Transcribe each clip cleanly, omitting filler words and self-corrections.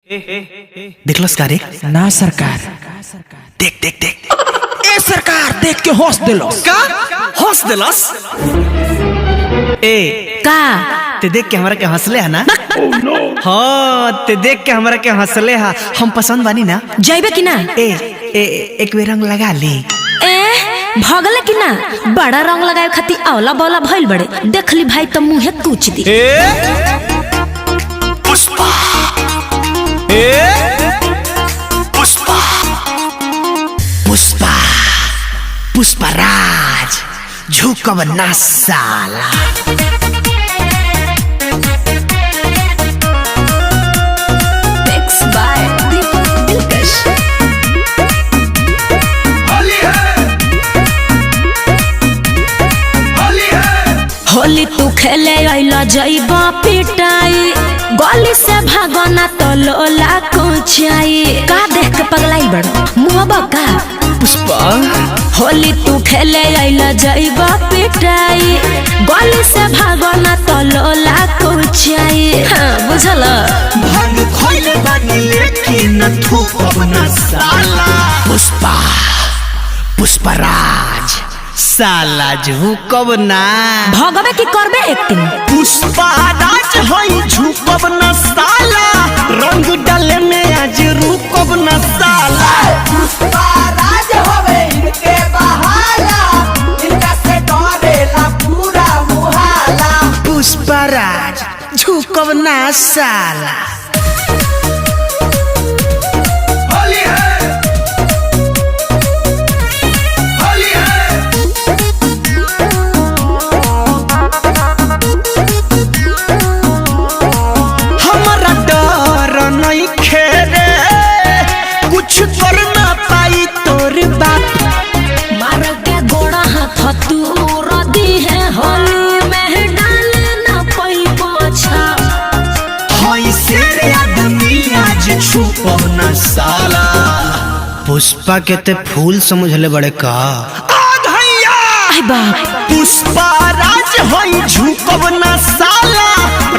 देखलस का रे? ना सरकार। देख देख देख ए सरकार देख के हंस दिलस। का हंस दिलस? ए का ते देख के हमरा के हंसले है ना? हाँ ते देख के हमरा के हंसले है। हम पसंद बानी ना? जाइबे कि ना? एक बेर रंग लगा ली। ए भगले कि ना? बड़ा रंग लगाए खातिर औला बौला भइल बड़े। देख ली भाई तो मुंहे कूच दी। पुष्पा पुष्पा पुष्पा पुष्पराज झुकब ना साला। Mixed by Deepak Dilkash। Holi तू खेले आइला जाइबा पिटाई, गली से भागना तो लोला कोचाई। का देख के पगलाई बड़ा मुँह बका। पुष्पा होली तू खेले आइला जाइबा पिटाई, गली से भागना तो लोला कोचाई। हाँ बुझल? भांग खोइले बानी लेकिन थूकब ना साला। पुष्पा पुष्पराज साला झुकब ना। भगवे की करबे एक्टिंग। पुष्पराज हई झुकब ना साला। रंग डाले में आज रुकब ना साला। पुष्पराज होवे इनके बहाला, इनका से डरेला पूरा मुहाला। पुष्पराज झुकब ना साला। होली है होली है हमरा डर नहीं खेरे, कुछ कर ना पाई तोर बाप। मार के गोड़ा हाथ तू रदी है, होली में डाले ना कोई पोछा। हई शेर आदमी आज छुपब ना साला। पुष्पा के ते फूल समझले बड़े का? आई बाप। पुष्पराज हई झुकब ना साला।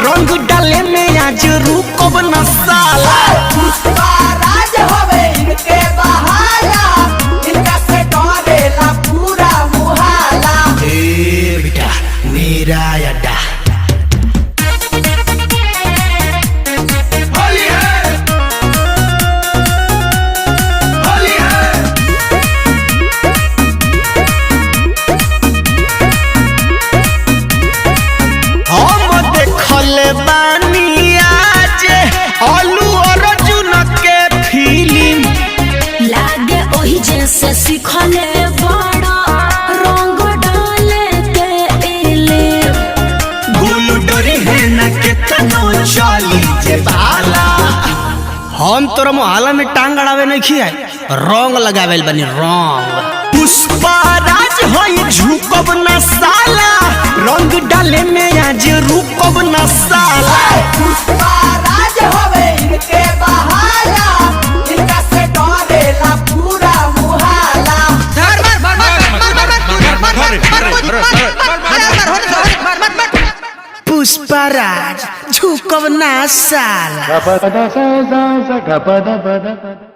रंग डाले में आज रुकब ना साला। पुष्पराज होवे इनके बहाला, इनका से डरेला पूरा मुहाला। ए बेटा मेरा अड्डा। होली है होली है हम देखले बानी आज आलू अर्जुन के फिल्म। लागे ओही जैसे सिखले बड़ा रंग डाले के इले। गुलू डरी है न केतनो चली जे बाला। हम तोरा मोहल्ला में टांग अड़ावे नहीं खियाए, रंग लगावेल बनी रंग। पुष्पराज हई झुकब ना साला। रंग डाले में आज रुकब ना साला। पुष्पराज होवे इनके बहाला, इनका से डरेला पूरा मुहाला। पुष्पराज झुकब ना साला। Gapada sa sa sa gapada pada pada